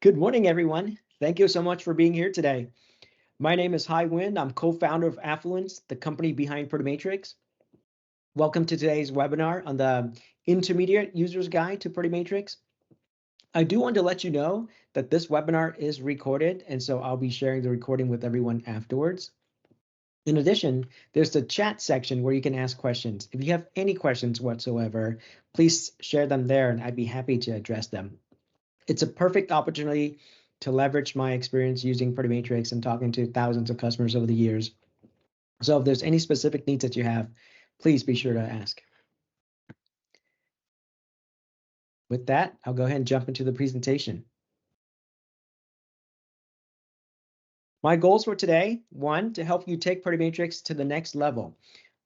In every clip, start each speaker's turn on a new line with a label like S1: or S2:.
S1: Good morning, everyone. Thank you so much for being here today. My name is Hai Nguyen. I'm co-founder of Affluence, the company behind Protomatrix. Welcome to today's webinar on the Intermediate User's Guide to Protomatrix. I do want to let you know that this webinar is recorded, and so I'll be sharing the recording with everyone afterwards. In addition, there's the chat section where you can ask questions. If you have any questions whatsoever, please share them there, and I'd be happy to address them. It's a perfect opportunity to leverage my experience using Protomatrix and talking to thousands of customers over the years. So if there's any specific needs that you have, please be sure to ask. With that, I'll go ahead and jump into the presentation. My goals for today, one, to help you take Protomatrix to the next level.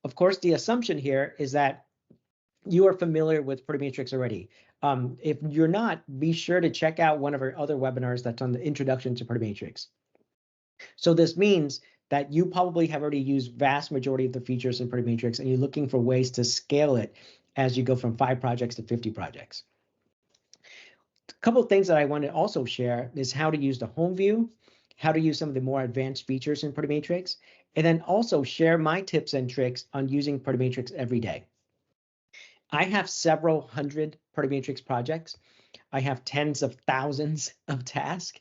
S1: Of course, the assumption here is that you are familiar with Protomatrix already. If you're not, be sure to check out one of our other webinars that's on the introduction to Protomatrix. So this means that you probably have already used vast majority of the features in Protomatrix and you're looking for ways to scale it as you go from 5 projects to 50 projects. A couple of things that I want to also share is how to use the home view, how to use some of the more advanced features in Protomatrix, and then also share my tips and tricks on using Protomatrix every day. I have several hundred Protomatrix projects. I have tens of thousands of tasks.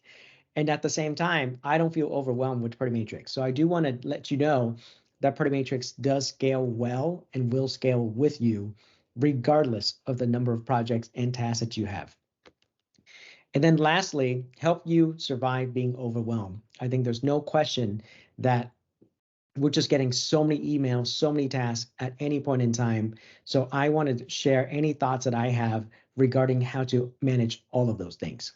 S1: And at the same time, I don't feel overwhelmed with Protomatrix. So I do want to let you know that Protomatrix does scale well and will scale with you, regardless of the number of projects and tasks that you have. And then lastly, help you survive being overwhelmed. I think there's no question that we're just getting so many emails, so many tasks at any point in time. So I wanted to share any thoughts that I have regarding how to manage all of those things.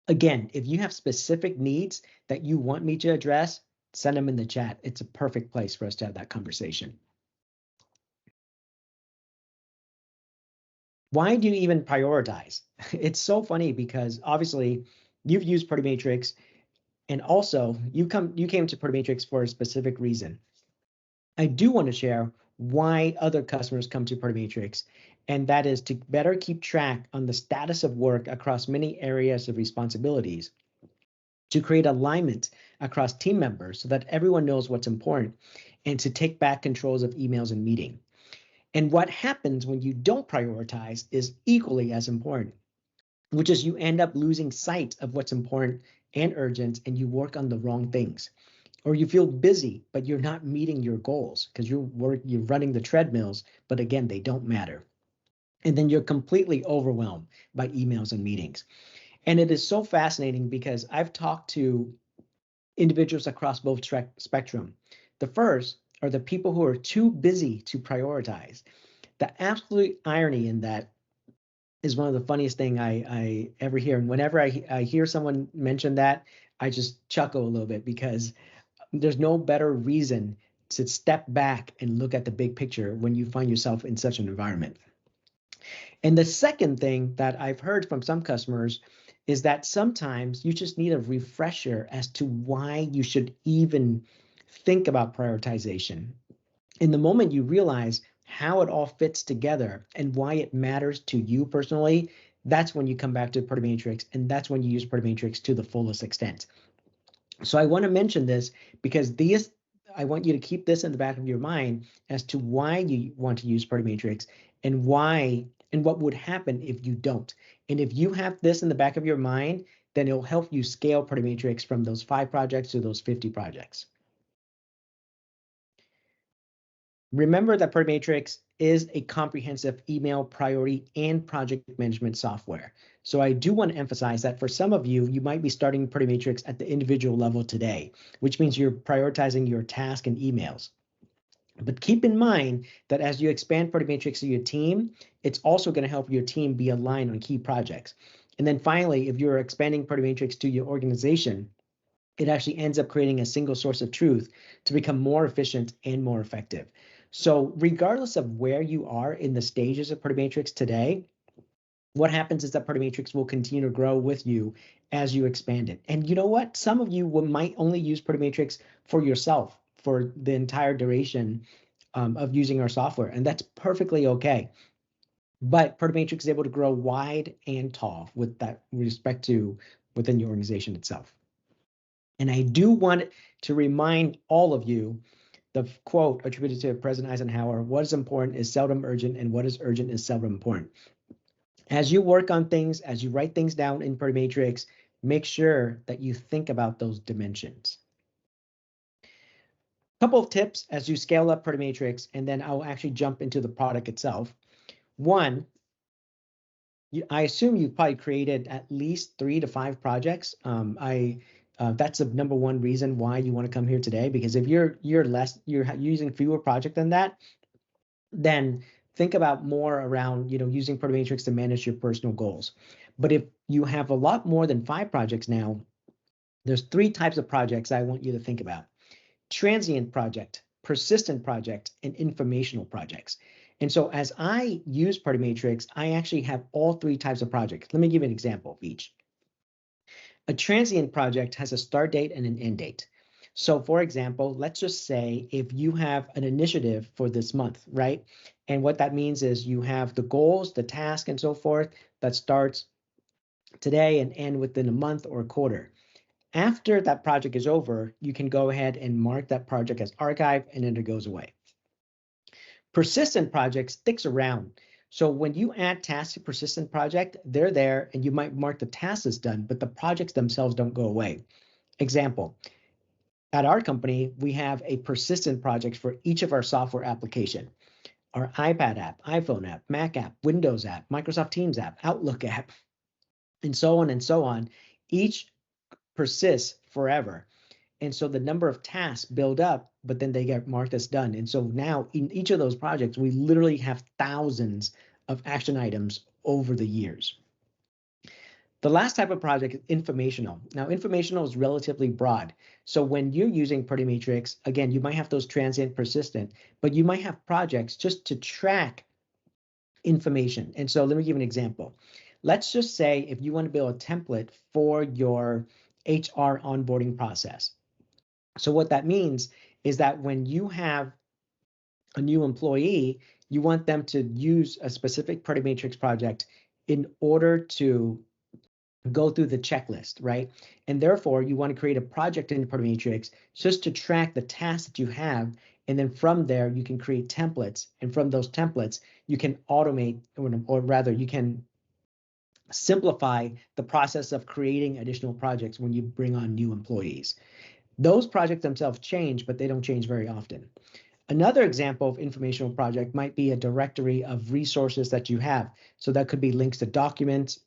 S1: Again, if you have specific needs that you want me to address, send them in the chat. It's a perfect place for us to have that conversation. Why do you even prioritize? It's so funny because obviously you've used Protomatrix and also you came to Protomatrix for a specific reason. I do want to share why other customers come to Protomatrix, and that is to better keep track on the status of work across many areas of responsibilities, to create alignment across team members so that everyone knows what's important, and to take back controls of emails and meeting. And what happens when you don't prioritize is equally as important, which is you end up losing sight of what's important and urgent, and you work on the wrong things. Or you feel busy, but you're not meeting your goals because you're running the treadmills, but again, they don't matter. And then you're completely overwhelmed by emails and meetings. And it is so fascinating because I've talked to individuals across both spectrum. The first are the people who are too busy to prioritize. The absolute irony in that is one of the funniest thing I ever hear. And whenever I hear someone mention that, I just chuckle a little bit because there's no better reason to step back and look at the big picture when you find yourself in such an environment. And the second thing that I've heard from some customers is that sometimes you just need a refresher as to why you should even think about prioritization. In the moment you realize how it all fits together and why it matters to you personally, that's when you come back to Protomatrix, and that's when you use Protomatrix to the fullest extent. So I want to mention this because I want you to keep this in the back of your mind as to why you want to use Protomatrix and why and what would happen if you don't. And if you have this in the back of your mind, then it'll help you scale Protomatrix from those 5 projects to those 50 projects. Remember that Protomatrix is a comprehensive email priority and project management software. So I do want to emphasize that for some of you, you might be starting Protomatrix at the individual level today, which means you're prioritizing your task and emails. But keep in mind that as you expand Protomatrix to your team, it's also going to help your team be aligned on key projects. And then finally, if you're expanding Protomatrix to your organization, it actually ends up creating a single source of truth to become more efficient and more effective. So regardless of where you are in the stages of Protomatrix today, what happens is that Protomatrix will continue to grow with you as you expand it. And you know what? Some of you might only use Protomatrix for yourself for the entire duration of using our software, and that's perfectly okay. But Protomatrix is able to grow wide and tall with that respect to within your organization itself. And I do want to remind all of you the quote attributed to President Eisenhower: what is important is seldom urgent, and what is urgent is seldom important. As you work on things, as you write things down in Party Matrix, make sure that you think about those dimensions. A couple of tips as you scale up Party Matrix, and then I'll actually jump into the product itself. One, I assume you've probably created at least 3 to 5 projects. That's the number one reason why you want to come here today, because if you're using fewer projects than that, then think about more around, using Party Matrix to manage your personal goals. But if you have a lot more than 5 projects now, there's 3 types of projects I want you to think about: transient project, persistent project, and informational projects. And so as I use Party Matrix, I actually have all 3 types of projects. Let me give you an example of each. A transient project has a start date and an end date. So for example, let's just say if you have an initiative for this month, right? And what that means is you have the goals, the task, and so forth that starts today and end within a month or a quarter. After that project is over, you can go ahead and mark that project as archived, and then it goes away. Persistent project sticks around. So when you add tasks to persistent project, they're there and you might mark the task as done, but the projects themselves don't go away. Example, at our company, we have a persistent project for each of our software application: our iPad app, iPhone app, Mac app, Windows app, Microsoft Teams app, Outlook app, and so on and so on. Each persists forever. And so the number of tasks build up, but then they get marked as done. And so now in each of those projects, we literally have thousands of action items over the years. The last type of project is informational. Now, informational is relatively broad. So when you're using Party Matrix, again, you might have those transient, persistent, but you might have projects just to track information. And so let me give an example. Let's just say if you want to build a template for your HR onboarding process. So what that means is that when you have a new employee, you want them to use a specific Party Matrix project in order to go through the checklist, right? And therefore, you want to create a project in Party Matrix just to track the tasks that you have. And then from there, you can create templates. And from those templates, you can automate, or rather, you can simplify the process of creating additional projects when you bring on new employees. Those projects themselves change, but they don't change very often. Another example of informational project might be a directory of resources that you have. So that could be links to documents,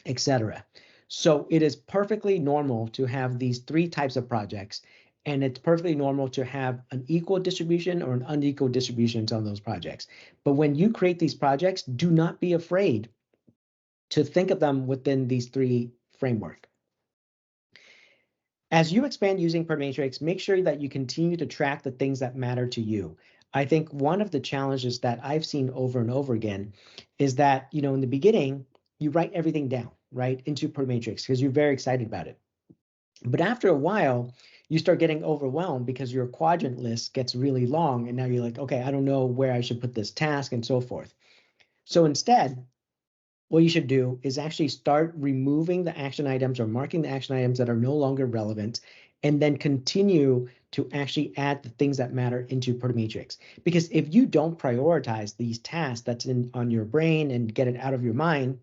S1: etc. So it is perfectly normal to have these 3 types of projects, and it's perfectly normal to have an equal distribution or an unequal distribution on those projects. But when you create these projects, do not be afraid to think of them within these 3 framework. As you expand using Party Matrix, make sure that you continue to track the things that matter to you. I think one of the challenges that I've seen over and over again is that, in the beginning, you write everything down, right, into Party Matrix because you're very excited about it. But after a while, you start getting overwhelmed because your quadrant list gets really long. And now you're like, okay, I don't know where I should put this task and so forth. So instead, what you should do is actually start removing the action items or marking the action items that are no longer relevant, and then continue to actually add the things that matter into Party Matrix. Because if you don't prioritize these tasks that's on your brain and get it out of your mind,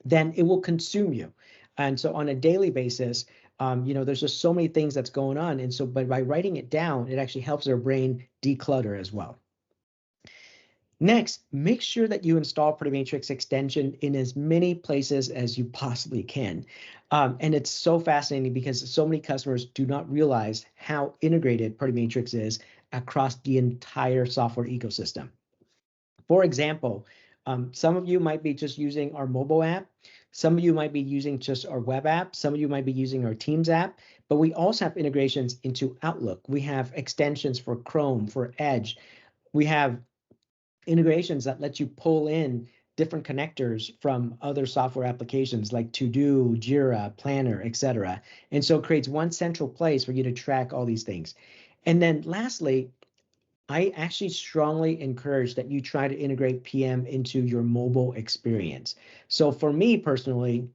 S1: then it will consume you. And so on a daily basis, there's just so many things that's going on. And so by writing it down, it actually helps our brain declutter as well. Next, make sure that you install Party Matrix extension in as many places as you possibly can. And it's so fascinating because so many customers do not realize how integrated Party Matrix is across the entire software ecosystem. For example, some of you might be just using our mobile app. Some of you might be using just our web app. Some of you might be using our Teams app, but we also have integrations into Outlook. We have extensions for Chrome, for Edge. We have integrations that let you pull in different connectors from other software applications like To-Do, Jira, Planner, etc. And so it creates one central place for you to track all these things. And then lastly, I actually strongly encourage that you try to integrate PM into your mobile experience. So for me personally,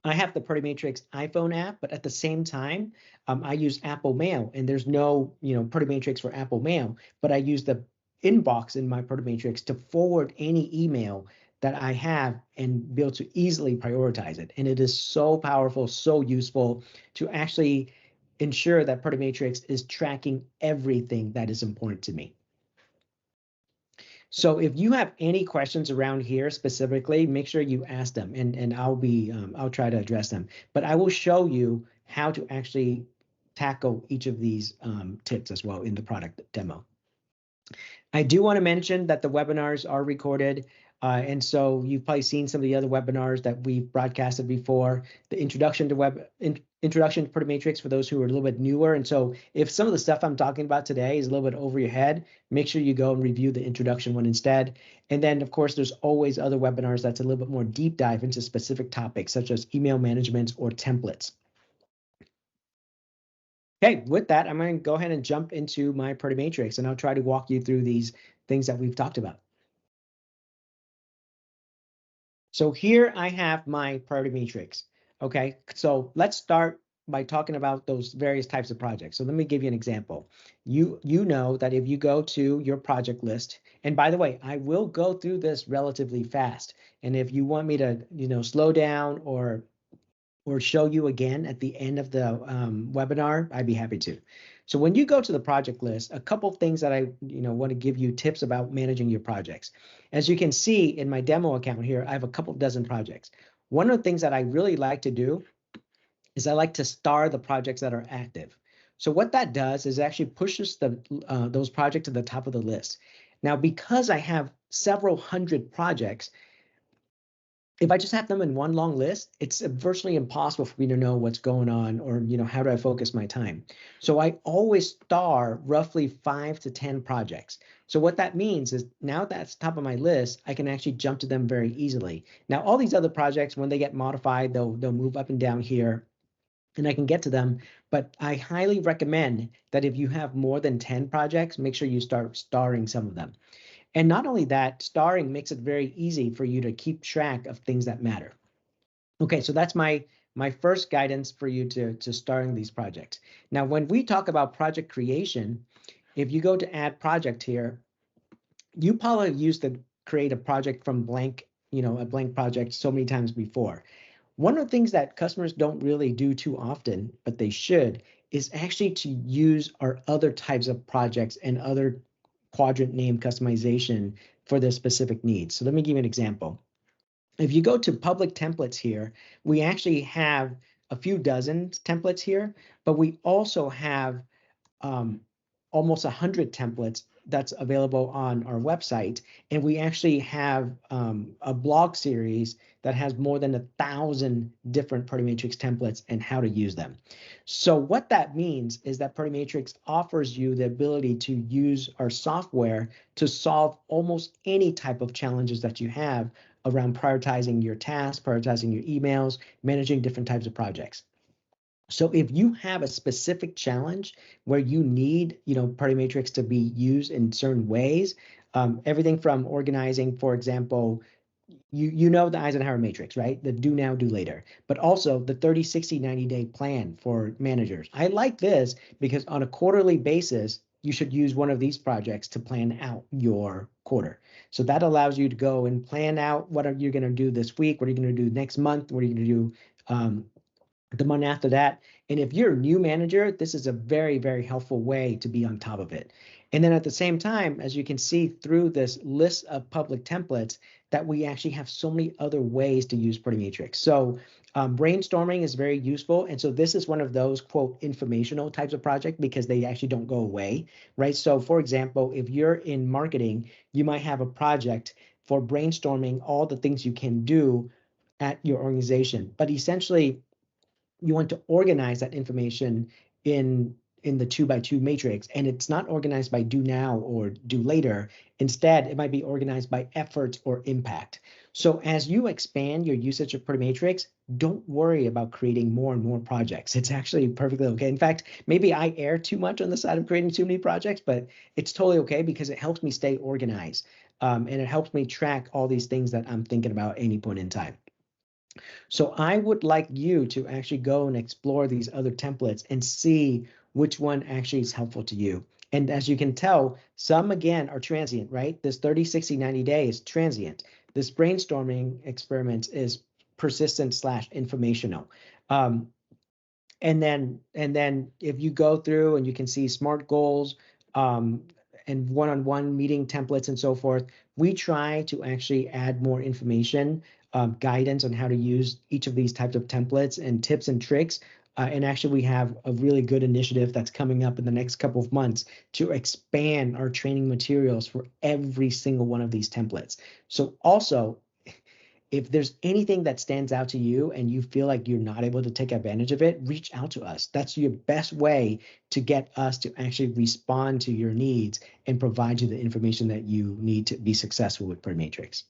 S1: I have the Matrix iPhone app, but at the same time, I use Apple Mail, and there's no, Matrix for Apple Mail, but I use the inbox in my Matrix to forward any email that I have and be able to easily prioritize it. And it is so powerful, so useful to actually ensure that Matrix is tracking everything that is important to me. So if you have any questions around here specifically, make sure you ask them, and I'll try to address them. But I will show you how to actually tackle each of these tips as well in the product demo. I do want to mention that the webinars are recorded. And so you've probably seen some of the other webinars that we've broadcasted before. The introduction to introduction to Matrix for those who are a little bit newer. And so if some of the stuff I'm talking about today is a little bit over your head, make sure you go and review the introduction one instead. And then, of course, there's always other webinars that's a little bit more deep dive into specific topics, such as email management or templates. Okay, with that, I'm going to go ahead and jump into my Matrix, and I'll try to walk you through these things that we've talked about. So here I have my priority matrix. Okay, so let's start by talking about those various types of projects. So let me give you an example. You know that if you go to your project list, and by the way, I will go through this relatively fast. And if you want me to, slow down or show you again at the end of the webinar, I'd be happy to. So when you go to the project list, a couple things that I want to give you tips about managing your projects. As you can see in my demo account here, I have a couple dozen projects. One of the things that I really like to do is I like to star the projects that are active. So what that does is actually pushes those projects to the top of the list. Now, because I have several hundred projects, if I just have them in one long list, it's virtually impossible for me to know what's going on or, how do I focus my time? So I always star roughly 5 to 10 projects. So what that means is now that's top of my list, I can actually jump to them very easily. Now, all these other projects, when they get modified, they'll move up and down here and I can get to them. But I highly recommend that if you have more than 10 projects, make sure you start starring some of them. And not only that, starring makes it very easy for you to keep track of things that matter. Okay, so that's my first guidance for you to starring these projects. Now, when we talk about project creation, if you go to add project here, you probably used to create a project from blank, a blank project so many times before. One of the things that customers don't really do too often, but they should, is actually to use our other types of projects and other quadrant name customization for their specific needs. So let me give you an example. If you go to public templates here, we actually have a few dozen templates here, but we also have almost 100 templates that's available on our website. And we actually have a blog series that has more than 1,000 different Matrix templates and how to use them. So what that means is that Matrix offers you the ability to use our software to solve almost any type of challenges that you have around prioritizing your tasks, prioritizing your emails, managing different types of projects. So if you have a specific challenge where you need, Party Matrix to be used in certain ways, everything from organizing, for example, you know the Eisenhower matrix, right? The do now, do later, but also the 30, 60, 90-day plan for managers. I like this because on a quarterly basis, you should use one of these projects to plan out your quarter. So that allows you to go and plan out what are you going to do this week, what are you going to do next month, what are you going to do the month after that. And if you're a new manager, this is a very, very helpful way to be on top of it. And then at the same time, as you can see through this list of public templates, that we actually have so many other ways to use Party Matrix. So brainstorming is very useful. And so this is one of those, quote, informational types of project because they actually don't go away, right? So for example, if you're in marketing, you might have a project for brainstorming all the things you can do at your organization. But essentially, you want to organize that information in the 2x2 matrix, and it's not organized by do now or do later. Instead, it might be organized by effort or impact. So as you expand your usage of Party Matrix, don't worry about creating more and more projects. It's actually perfectly okay. In fact, maybe I err too much on the side of creating too many projects, but it's totally okay because it helps me stay organized. And it helps me track all these things that I'm thinking about at any point in time. So I would like you to actually go and explore these other templates and see which one actually is helpful to you. And as you can tell, some again are transient, right? This 30, 60, 90 days transient. This brainstorming experiment is persistent slash informational. Um, and then if you go through and you can see SMART goals, um, and one-on-one meeting templates and so forth, we try to actually add more information, guidance on how to use each of these types of templates and tips and tricks. And actually, we have a really good initiative that's coming up in the next couple of months to expand our training materials for every single one of these templates. So also, if there's anything that stands out to you and you feel like you're not able to take advantage of it, reach out to us. That's your best way to get us to actually respond to your needs and provide you the information that you need to be successful with Matrix.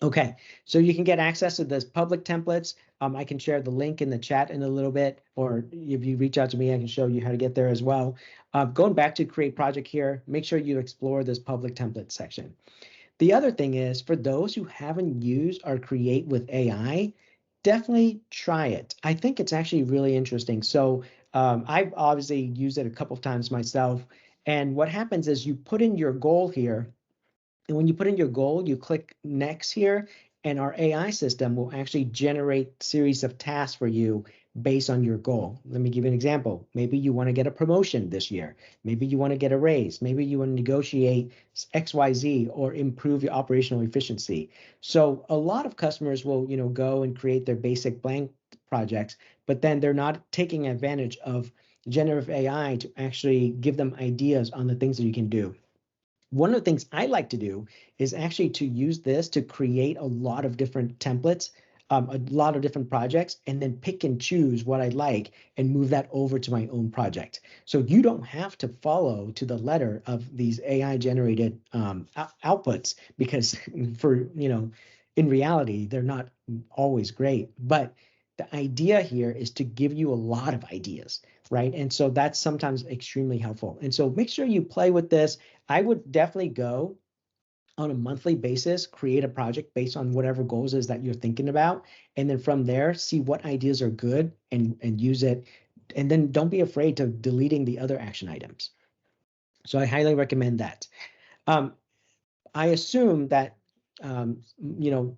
S1: Okay, so you can get access to this public templates. I can share the link in the chat in a little bit, or if you reach out to me, I can show you how to get there as well. Going back to create project here, make sure you explore this public template section. The other thing is, for those who haven't used our Create with AI, definitely try it. I think it's actually really interesting. So I've obviously used it a couple of times myself. And what happens is you put in your goal here, and when you put in your goal, you click next here, and our AI system will actually generate series of tasks for you based on your goal. Let me give you an example. Maybe you want to get a promotion this year. Maybe you want to get a raise. Maybe you want to negotiate XYZ or improve your operational efficiency. So a lot of customers will, go and create their basic blank projects, but then they're not taking advantage of generative AI to actually give them ideas on the things that you can do. One of the things I like to do is actually to use this to create a lot of different templates, a lot of different projects, and then pick and choose what I like and move that over to my own project. So you don't have to follow to the letter of these AI generated outputs, because in reality, they're not always great. But the idea here is to give you a lot of ideas, right? And so that's sometimes extremely helpful. And so make sure you play with this. I would definitely go on a monthly basis, create a project based on whatever goals is that you're thinking about. And then from there, see what ideas are good and use it. And then don't be afraid of deleting the other action items. So I highly recommend that. Um, I assume that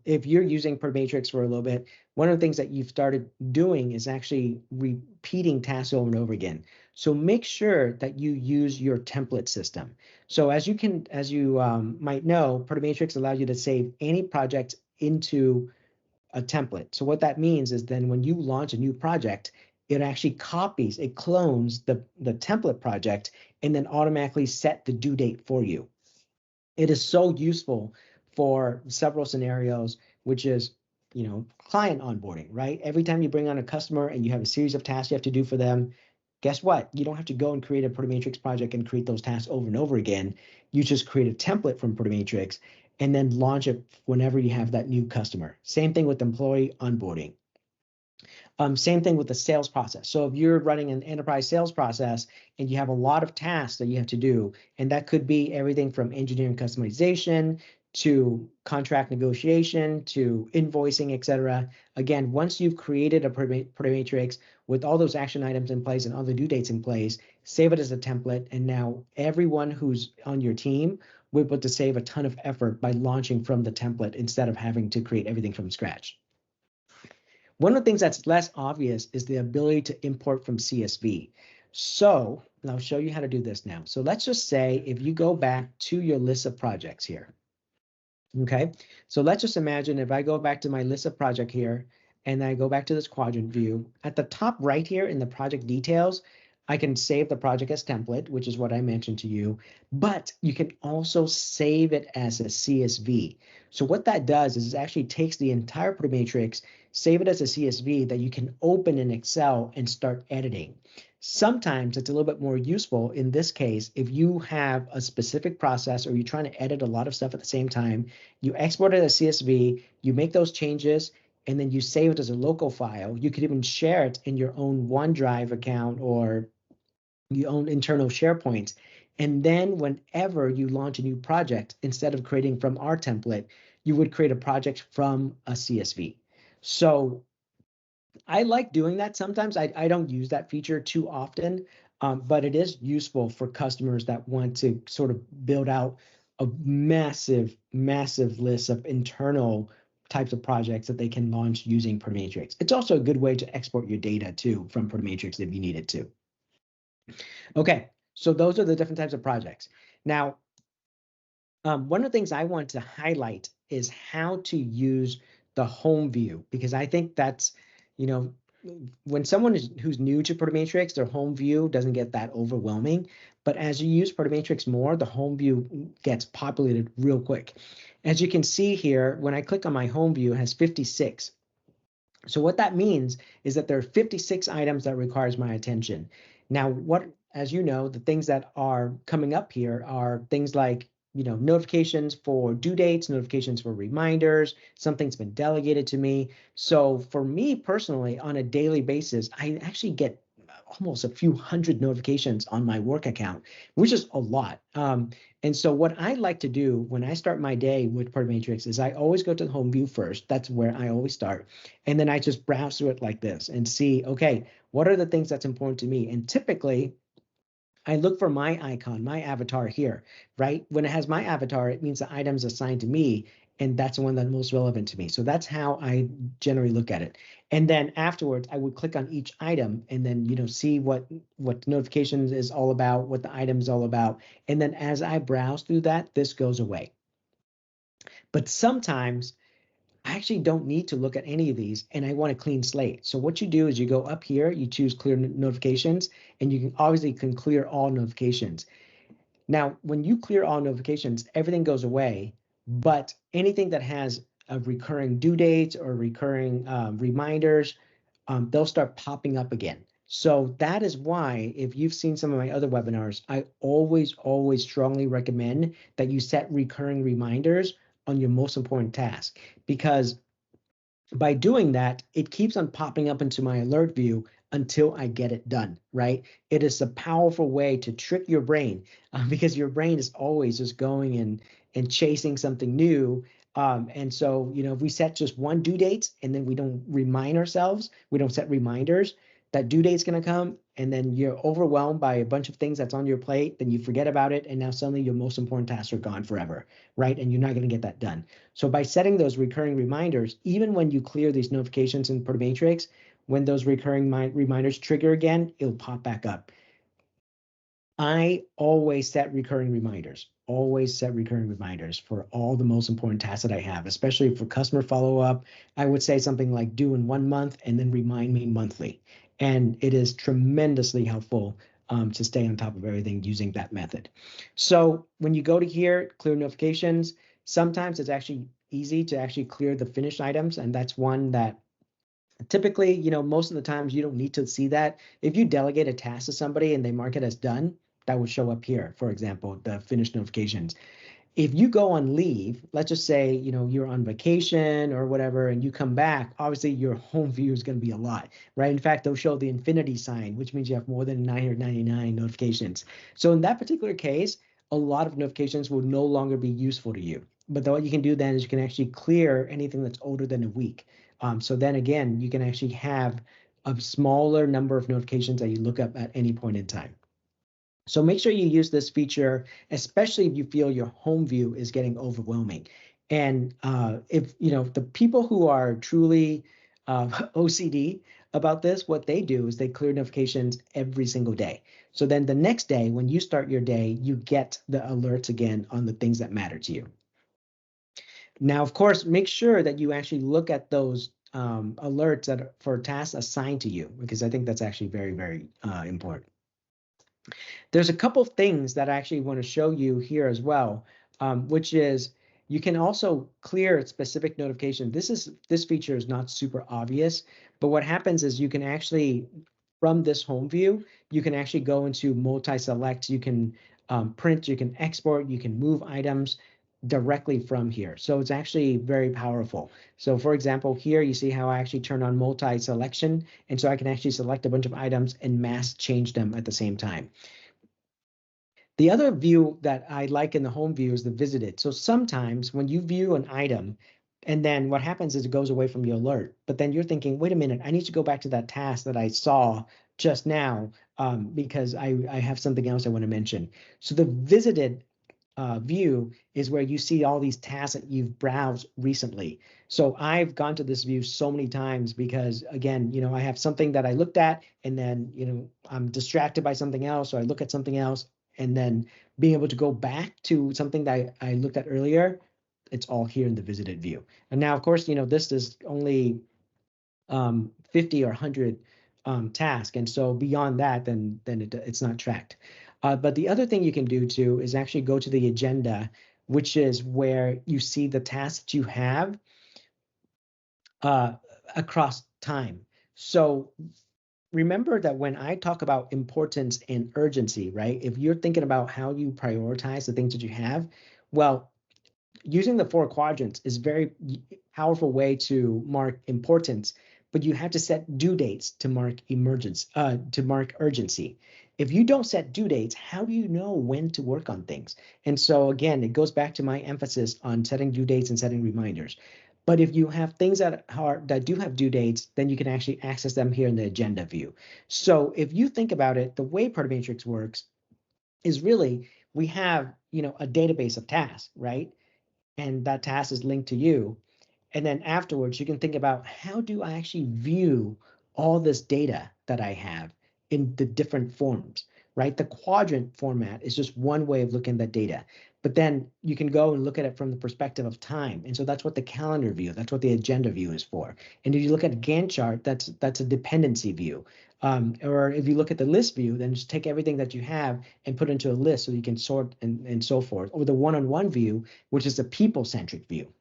S1: if you're using Matrix for a little bit, one of the things that you've started doing is actually repeating tasks over and over again. So make sure that you use your template system. So as you might know, Matrix allows you to save any project into a template. So what that means is then when you launch a new project, it actually copies, it clones the template project and then automatically set the due date for you. It is so useful for several scenarios, which is, client onboarding, right? Every time you bring on a customer and you have a series of tasks you have to do for them, guess what? You don't have to go and create a Matrix project and create those tasks over and over again. You just create a template from Matrix and then launch it whenever you have that new customer. Same thing with employee onboarding. Same thing with the sales process. So if you're running an enterprise sales process and you have a lot of tasks that you have to do, and that could be everything from engineering customization to contract negotiation to invoicing, et cetera. Again, once you've created a Matrix with all those action items in place and all the due dates in place, save it as a template. And now everyone who's on your team will be able to save a ton of effort by launching from the template instead of having to create everything from scratch. One of the things that's less obvious is the ability to import from CSV. So I'll show you how to do this now. So let's just say if you go back to your list of projects here. Okay, so let's just imagine if I go back to my list of project here and I go back to this quadrant view, at the top right here in the project details, I can save the project as template, which is what I mentioned to you, but you can also save it as a CSV. So what that does is it actually takes the entire matrix, save it as a CSV that you can open in Excel and start editing. Sometimes it's a little bit more useful in this case if you have a specific process or you're trying to edit a lot of stuff at the same time. You export it as CSV, you make those changes, and then you save it as a local file. You could even share it in your own OneDrive account or your own internal SharePoint. And then whenever you launch a new project, instead of creating from our template, you would create a project from a CSV. So I like doing that sometimes. I don't use that feature too often, but it is useful for customers that want to sort of build out a massive, massive list of internal types of projects that they can launch using Protomatrix. It's also a good way to export your data too from Protomatrix if you need it to. Okay, so those are the different types of projects. Now, one of the things I want to highlight is how to use the home view, because I think that's, you know, when someone who's new to Protomatrix, their home view doesn't get that overwhelming. But as you use Protomatrix more, the home view gets populated real quick. As you can see here, when I click on my home view, it has 56. So what that means is that there are 56 items that requires my attention. Now, as you know, the things that are coming up here are things like, notifications for due dates, notifications for reminders, something's been delegated to me. So for me personally, on a daily basis, I actually get almost a few hundred notifications on my work account, which is a lot. And so what I like to do when I start my day with Protomatrix is I always go to the home view first. That's where I always start. And then I just browse through it like this and see, okay, what are the things that's important to me? And typically, I look for my icon, my avatar here, right? When it has my avatar, it means the item's assigned to me, and that's the one that's most relevant to me. So that's how I generally look at it. And then afterwards, I would click on each item and then, see what notifications is all about, what the item is all about. And then as I browse through that, this goes away. But sometimes I actually don't need to look at any of these and I want a clean slate. So what you do is you go up here, you choose clear notifications, and you can clear all notifications. Now, when you clear all notifications, everything goes away, but anything that has a recurring due dates or recurring reminders, they'll start popping up again. So that is why, if you've seen some of my other webinars, I always, always strongly recommend that you set recurring reminders on your most important task, because by doing that, it keeps on popping up into my alert view until I get it done, right? It is a powerful way to trick your brain because your brain is always just going and chasing something new. And so, if we set just one due date and then we don't remind ourselves, we don't set reminders, that due date's going to come and then you're overwhelmed by a bunch of things that's on your plate, then you forget about it. And now suddenly your most important tasks are gone forever, right? And you're not going to get that done. So by setting those recurring reminders, even when you clear these notifications in Protomatrix, when those recurring reminders trigger again, it'll pop back up. I always set recurring reminders for all the most important tasks that I have, especially for customer follow-up. I would say something like due in 1 month and then remind me monthly. And it is tremendously helpful to stay on top of everything using that method. So when you go to here, clear notifications, sometimes it's actually easy to actually clear the finished items. And that's one that typically, most of the times you don't need to see that. If you delegate a task to somebody and they mark it as done, that would show up here, for example, the finished notifications. If you go on leave, let's just say, you're on vacation or whatever, and you come back, obviously your home view is going to be a lot, right? In fact, they'll show the infinity sign, which means you have more than 999 notifications. So in that particular case, a lot of notifications will no longer be useful to you. But what you can do then is you can actually clear anything that's older than a week. So then again, you can actually have a smaller number of notifications that you look up at any point in time. So make sure you use this feature, especially if you feel your home view is getting overwhelming. And if the people who are truly OCD about this, what they do is they clear notifications every single day. So then the next day, when you start your day, you get the alerts again on the things that matter to you. Now, of course, make sure that you actually look at those alerts that are for tasks assigned to you, because I think that's actually very, very important. There's a couple of things that I actually want to show you here as well, which is you can also clear specific notification. This feature is not super obvious, but what happens is you can actually, from this home view, you can actually go into multi-select, you can print, you can export, you can move items directly from here. So it's actually very powerful. So for example, here you see how I actually turn on multi-selection, and so I can actually select a bunch of items and mass change them at the same time. The other view that I like in the home view is the visited. So sometimes when you view an item, And then what happens is it goes away from your alert. But then you're thinking, wait a minute, I need to go back to that task that I saw just now because I have something else I want to mention. So the visited view is where you see all these tasks that you've browsed recently. So I've gone to this view so many times because, again, I have something that I looked at and then, I'm distracted by something else, or I look at something else, and then being able to go back to something that I looked at earlier, it's all here in the visited view. And now, of course, this is only 50 or 100 tasks. And so beyond that, then it's not tracked. But the other thing you can do too is actually go to the agenda, which is where you see the tasks that you have across time. So remember that when I talk about importance and urgency, right? If you're thinking about how you prioritize the things that you have, well, using the 4 quadrants is a very powerful way to mark importance, but you have to set due dates to mark to mark urgency. If you don't set due dates, how do you know when to work on things? And so again, it goes back to my emphasis on setting due dates and setting reminders. But if you have things that do have due dates, then you can actually access them here in the agenda view. So if you think about it, the way Protomatrix works is really we have a database of tasks, right? And that task is linked to you. And then afterwards, you can think about how do I actually view all this data that I have in the different forms, right? The quadrant format is just one way of looking at that data. But then you can go and look at it from the perspective of time. And so that's what the calendar view, that's what the agenda view is for. And if you look at a Gantt chart, that's a dependency view. Or if you look at the list view, then just take everything that you have and put into a list so you can sort and so forth. Or the one-on-one view, which is a people-centric view.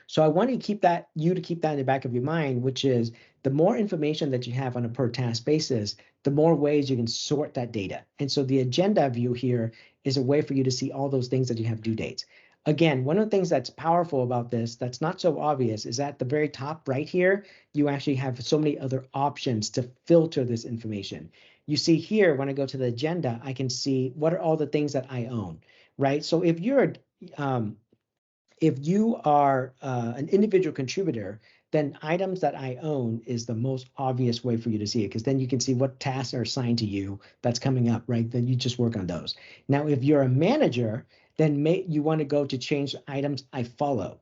S1: So I want to keep that in the back of your mind, which is the more information that you have on a per task basis, the more ways you can sort that data. And so the agenda view here is a way for you to see all those things that you have due dates. Again, one of the things that's powerful about this that's not so obvious is at the very top right here, you actually have so many other options to filter this information. You see here, when I go to the agenda, I can see what are all the things that I own, right? So if you are an individual contributor, then items that I own is the most obvious way for you to see it, because then you can see what tasks are assigned to you that's coming up, right? Then you just work on those. Now, if you're a manager, then you want to go to change items I follow.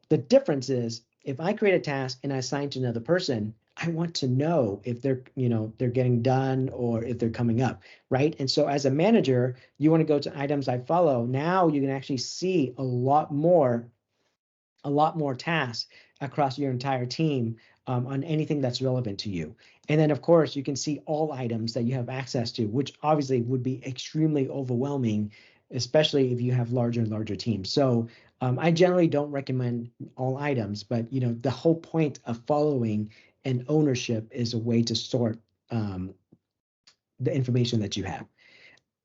S1: The difference is if I create a task and I assign to another person, I want to know if they're getting done or if they're coming up, right? And so as a manager, you want to go to items I follow. Now you can actually see a lot more tasks across your entire team on anything that's relevant to you. And then, of course, you can see all items that you have access to, which obviously would be extremely overwhelming, especially if you have larger and larger teams. So I generally don't recommend all items, but the whole point of following and ownership is a way to sort the information that you have.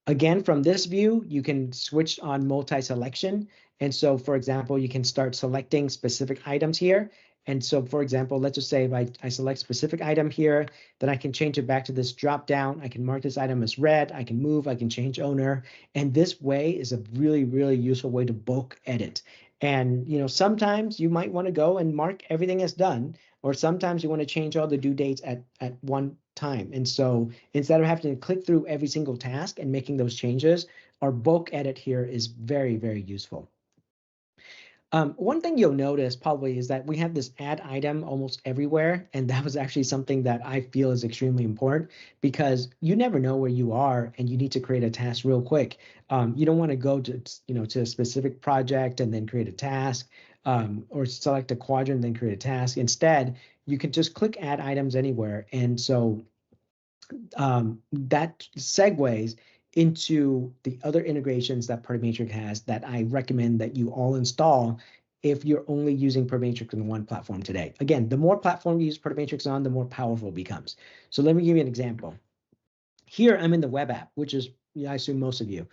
S1: Again, from this view, you can switch on multi-selection. And so, for example, you can start selecting specific items here. And so, for example, let's just say if I select specific item here, then I can change it back to this drop down. I can mark this item as red. I can move. I can change owner. And this way is a really, really useful way to bulk edit. And sometimes you might want to go and mark everything as done, or sometimes you want to change all the due dates at one time. And so instead of having to click through every single task and making those changes, our bulk edit here is very, very useful. One thing you'll notice probably is that we have this add item almost everywhere. And that was actually something that I feel is extremely important because you never know where you are and you need to create a task real quick. You don't want to go to, to a specific project and then create a task or select a quadrant, then create a task. Instead, you can just click add items anywhere. And so that segues into the other integrations that Protomatrix has that I recommend that you all install if you're only using Protomatrix on one platform today. Again, the more platform you use Protomatrix on, the more powerful it becomes. So let me give you an example. Here I'm in the web app, which is, I assume most of you.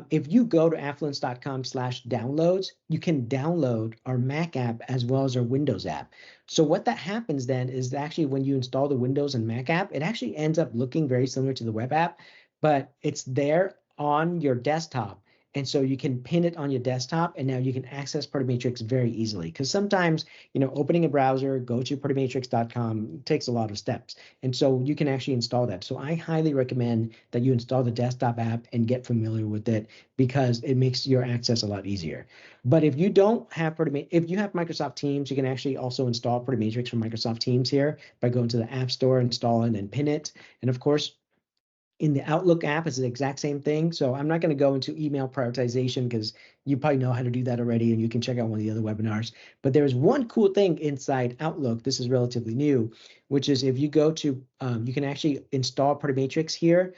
S1: If you go to affluence.com/downloads, you can download our Mac app as well as our Windows app. So what that happens then is actually when you install the Windows and Mac app, it actually ends up looking very similar to the web app, but it's there on your desktop. And so you can pin it on your desktop, and now you can access Protomatrix very easily. Because sometimes, opening a browser, go to protomatrix.com, takes a lot of steps. And so you can actually install that. So I highly recommend that you install the desktop app and get familiar with it, because it makes your access a lot easier. But if you don't have if you have Microsoft Teams, you can actually also install Protomatrix from Microsoft Teams here by going to the App Store, install it, and pin it. And of course, in the Outlook app, it's the exact same thing. So I'm not going to go into email prioritization, because you probably know how to do that already, and you can check out one of the other webinars. But there's one cool thing inside Outlook. This is relatively new, which is if you go to, you can actually install Protomatrix here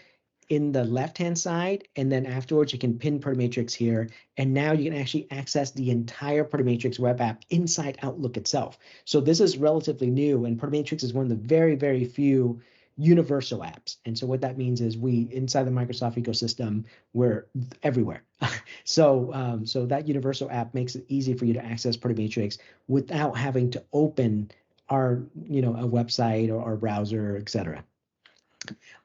S1: in the left-hand side, and then afterwards you can pin Protomatrix here, and now you can actually access the entire Protomatrix web app inside Outlook itself. So this is relatively new, and Protomatrix is one of the very, very few universal apps. And so what that means is inside the Microsoft ecosystem, we're everywhere. So so that universal app makes it easy for you to access Protomatrix without having to open our, a website or our browser, etc.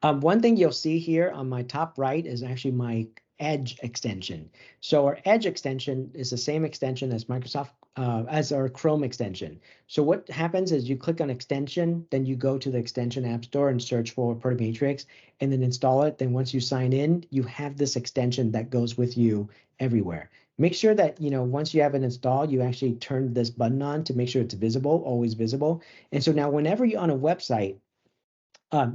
S1: One thing you'll see here on my top right is actually my Edge extension. So our Edge extension is the same extension as Microsoft, as our Chrome extension. So what happens is you click on extension, then you go to the extension app store and search for Protomatrix, and then install it. Then once you sign in, you have this extension that goes with you everywhere. Make sure that, once you have it installed, you actually turn this button on to make sure it's visible, always visible. And so now whenever you're on a website,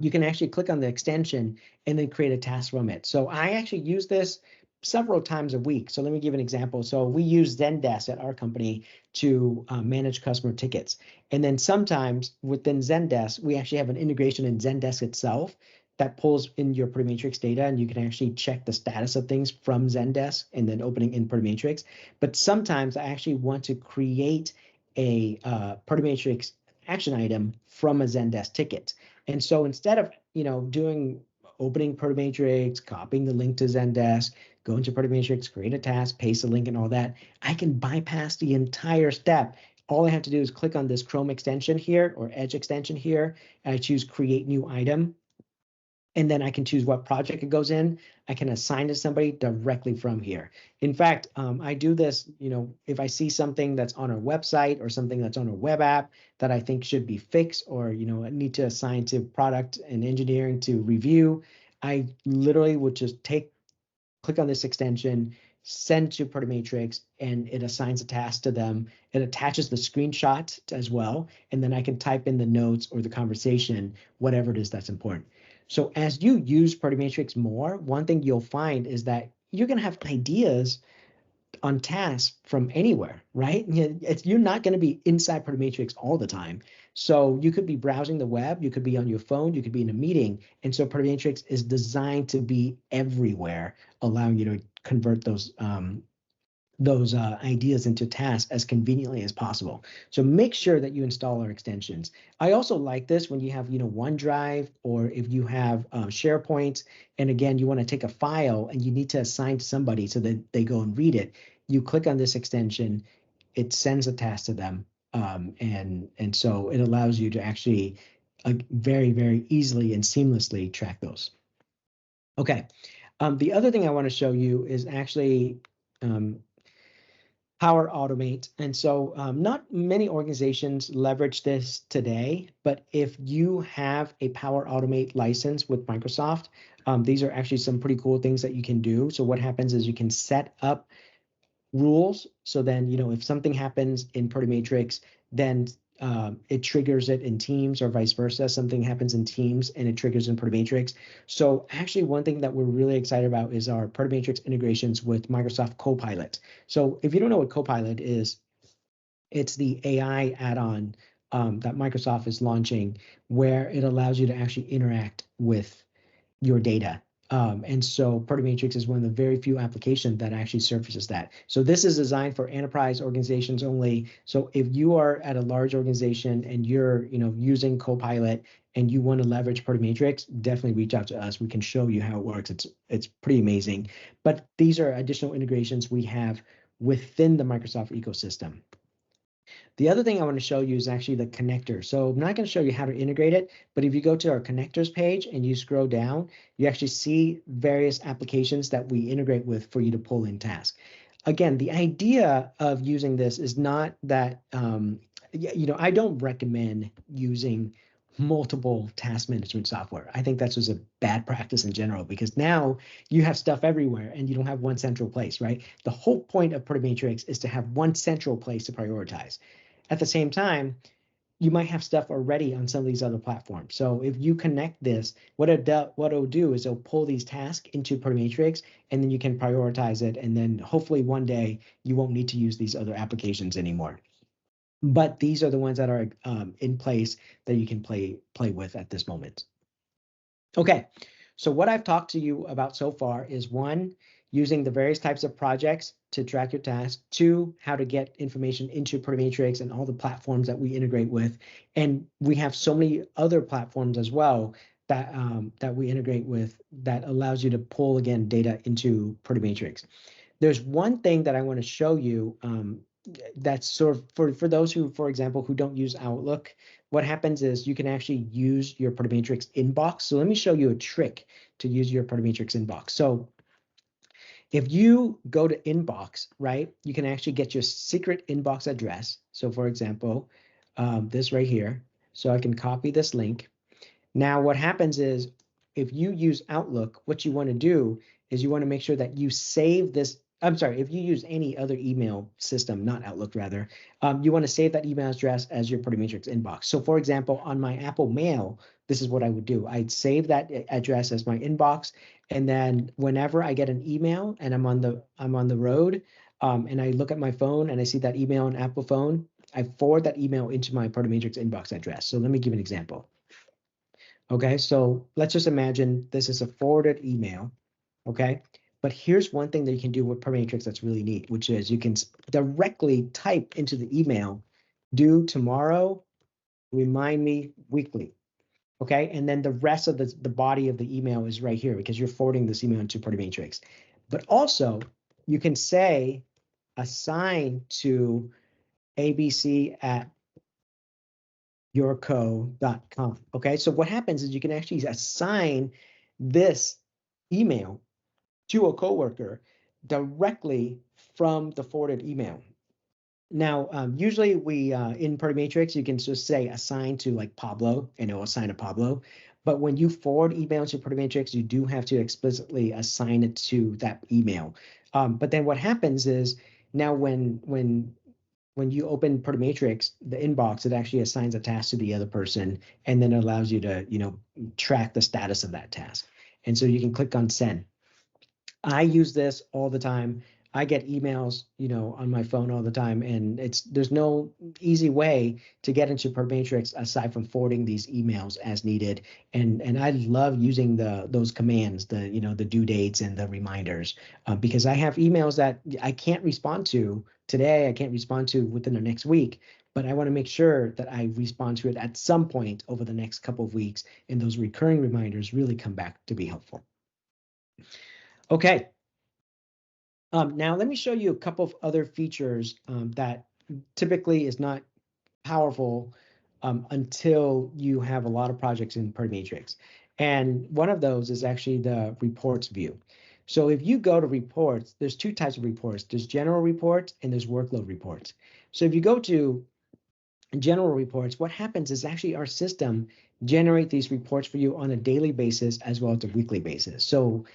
S1: you can actually click on the extension and then create a task from it. So I actually use this several times a week. So let me give an example. So we use Zendesk at our company to manage customer tickets. And then sometimes within Zendesk, we actually have an integration in Zendesk itself that pulls in your Protomatrix data, and you can actually check the status of things from Zendesk and then opening in Protomatrix. But sometimes I actually want to create a Protomatrix action item from a Zendesk ticket. And so instead of, opening Protomatrix, copying the link to Zendesk, go into Protomatrix, create a task, paste the link and all that, I can bypass the entire step. All I have to do is click on this Chrome extension here, or Edge extension here, and I choose create new item. And then I can choose what project it goes in. I can assign to somebody directly from here. In fact, I do this, if I see something that's on our website or something that's on a web app that I think should be fixed, or, I need to assign to product and engineering to review, I literally would just click on this extension, send to Protomatrix, and it assigns a task to them. It attaches the screenshot as well, and then I can type in the notes or the conversation, whatever it is that's important. So as you use Protomatrix more, one thing you'll find is that you're going to have ideas on tasks from anywhere, right? You're not going to be inside Protomatrix all the time. So you could be browsing the web, you could be on your phone, you could be in a meeting. And so Protomatrix is designed to be everywhere, allowing you to convert those ideas into tasks as conveniently as possible. So make sure that you install our extensions. I also like this when you have, OneDrive, or if you have SharePoint, and again, you want to take a file and you need to assign to somebody so that they go and read it. You click on this extension, it sends a task to them. And so it allows you to actually very, very easily and seamlessly track those. Okay. The other thing I want to show you is actually Power Automate. And so not many organizations leverage this today, but if you have a Power Automate license with Microsoft, these are actually some pretty cool things that you can do. So what happens is you can set up rules. So then, if something happens in Protomatrix, then it triggers it in Teams, or vice versa. Something happens in Teams and it triggers in Protomatrix. So actually, one thing that we're really excited about is our Protomatrix integrations with Microsoft Copilot. So if you don't know what Copilot is, it's the AI add-on that Microsoft is launching, where it allows you to actually interact with your data. And so Protomatrix is one of the very few applications that actually surfaces that. So this is designed for enterprise organizations only. So if you are at a large organization and you're using Copilot and you want to leverage Protomatrix, definitely reach out to us. We can show you how it works. It's pretty amazing. But these are additional integrations we have within the Microsoft ecosystem. The other thing I want to show you is actually the connector. So I'm not going to show you how to integrate it, but if you go to our connectors page and you scroll down, you actually see various applications that we integrate with for you to pull in tasks. Again, the idea of using this is not that, I don't recommend using multiple task management software. I think that's just a bad practice in general, because now you have stuff everywhere and you don't have one central place, right? The whole point of Protomatrix is to have one central place to prioritize. At the same time, you might have stuff already on some of these other platforms. So if you connect this, what it'll do is it'll pull these tasks into Protomatrix, and then you can prioritize it. And then hopefully one day you won't need to use these other applications anymore. But these are the ones that are in place that you can play with at this moment. Okay, so what I've talked to you about so far is 1, using the various types of projects to track your tasks. 2, how to get information into Protomatrix and all the platforms that we integrate with. And we have so many other platforms as well that that we integrate with that allows you to pull, again, data into Protomatrix. There's one thing that I want to show you that's sort of for those who, for example, who don't use Outlook. What happens is you can actually use your Protomatrix inbox. So let me show you a trick to use your Protomatrix inbox. So if you go to inbox, right, you can actually get your secret inbox address. So for example, this right here. So I can copy this link. Now what happens is if you use Outlook, what you want to do is you want to make sure that you save this. I'm sorry, if you use any other email system, not Outlook rather, you want to save that email address as your Protomatrix inbox. So for example, on my Apple Mail, this is what I would do. I'd save that address as my inbox, and then whenever I get an email and I'm on the road, and I look at my phone and I see that email on Apple phone, I forward that email into my Protomatrix inbox address. So let me give an example. Okay, so let's just imagine this is a forwarded email, okay? But here's one thing that you can do with Protomatrix that's really neat, which is you can directly type into the email, due tomorrow, remind me weekly, okay? And then the rest of the body of the email is right here because you're forwarding this email into Protomatrix. But also, you can say, assign to abc@yourco.com. Okay, so what happens is you can actually assign this email to a coworker directly from the forwarded email. Now, usually we in Protomatrix, you can just say assign to like Pablo, and it will assign to Pablo. But when you forward emails to Protomatrix, you do have to explicitly assign it to that email. But then what happens is now when you open Protomatrix, the inbox, it actually assigns a task to the other person, and then it allows you to, track the status of that task. And so you can click on send. I use this all the time. I get emails, on my phone all the time, and there's no easy way to get into Protomatrix aside from forwarding these emails as needed. And I love using those commands, the due dates and the reminders, because I have emails that I can't respond to today. I can't respond to within the next week, but I want to make sure that I respond to it at some point over the next couple of weeks, and those recurring reminders really come back to be helpful. Okay. Now let me show you a couple of other features that typically is not powerful until you have a lot of projects in Protomatrix. And one of those is actually the reports view. So if you go to reports, there's 2 types of reports. There's general reports and there's workload reports. So if you go to general reports, what happens is actually our system generate these reports for you on a daily basis as well as a weekly basis. So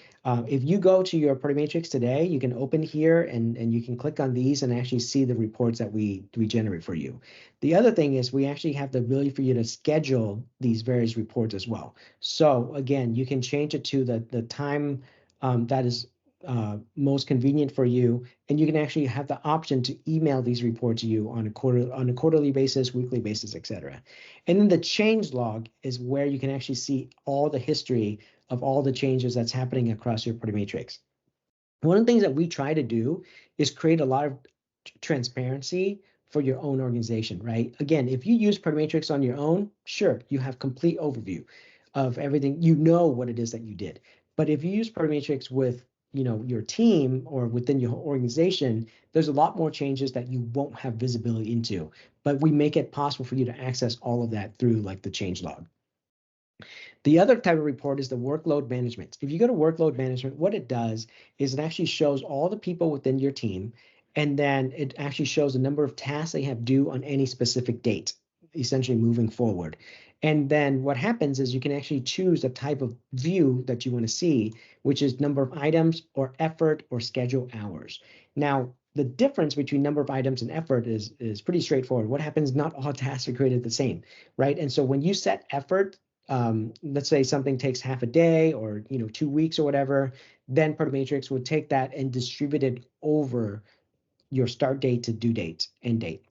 S1: if you go to your Protomatrix today, you can open here and you can click on these and actually see the reports that we generate for you. The other thing is we actually have the ability for you to schedule these various reports as well. So again, you can change it to the time that is most convenient for you, and you can actually have the option to email these reports to you on a quarterly basis, weekly basis, etc. And then the change log is where you can actually see all the history of all the changes that's happening across your Protomatrix. One of the things that we try to do is create a lot of transparency for your own organization, right? Again, if you use Protomatrix on your own, sure, you have complete overview of everything. You know what it is that you did. But if you use Protomatrix with your team or within your organization, there's a lot more changes that you won't have visibility into. But we make it possible for you to access all of that through like the change log. The other type of report is the workload management. If you go to workload management, what it does is it actually shows all the people within your team, and then it actually shows the number of tasks they have due on any specific date, essentially moving forward. And then what happens is you can actually choose the type of view that you want to see, which is number of items or effort or schedule hours. Now, the difference between number of items and effort is pretty straightforward. What happens, not all tasks are created the same, right? And so when you set effort, let's say something takes half a day or 2 weeks or whatever, then Protomatrix would take that and distribute it over your start date to due date, end date.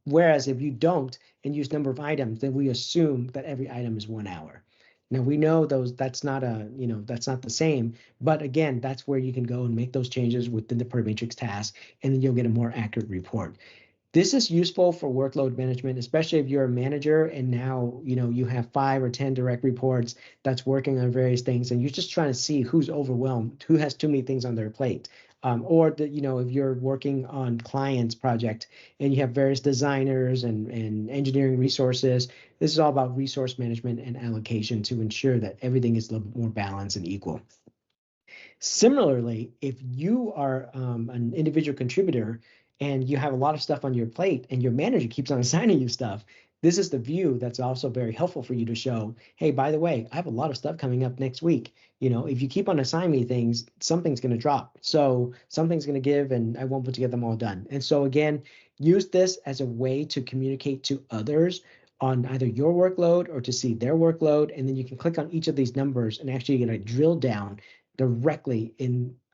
S1: Whereas if you don't and use number of items, then we assume that every item is 1 hour. Now we know that's not the same, but again, that's where you can go and make those changes within the Protomatrix task, and then you'll get a more accurate report. This is useful for workload management, especially if you're a manager and now you have 5 or 10 direct reports that's working on various things, and you're just trying to see who's overwhelmed, who has too many things on their plate. Or if you're working on clients project and you have various designers and engineering resources, this is all about resource management and allocation to ensure that everything is a little bit more balanced and equal. Similarly, if you are an individual contributor and you have a lot of stuff on your plate and your manager keeps on assigning you stuff, this is the view that's also very helpful for you to show, hey, by the way, I have a lot of stuff coming up next week. If you keep on assigning me things, something's going to drop. So something's going to give and I won't be able to get them all done. And so again, use this as a way to communicate to others on either your workload or to see their workload. And then you can click on each of these numbers and actually get a drill down directly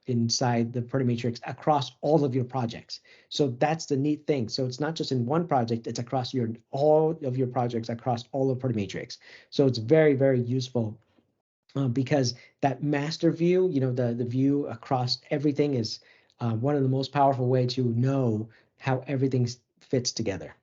S1: inside the Protomatrix across all of your projects. So that's the neat thing. So it's not just in one project, it's across all of your projects across all of Protomatrix. So it's very, very useful because that master view, the view across everything is one of the most powerful way to know how everything fits together.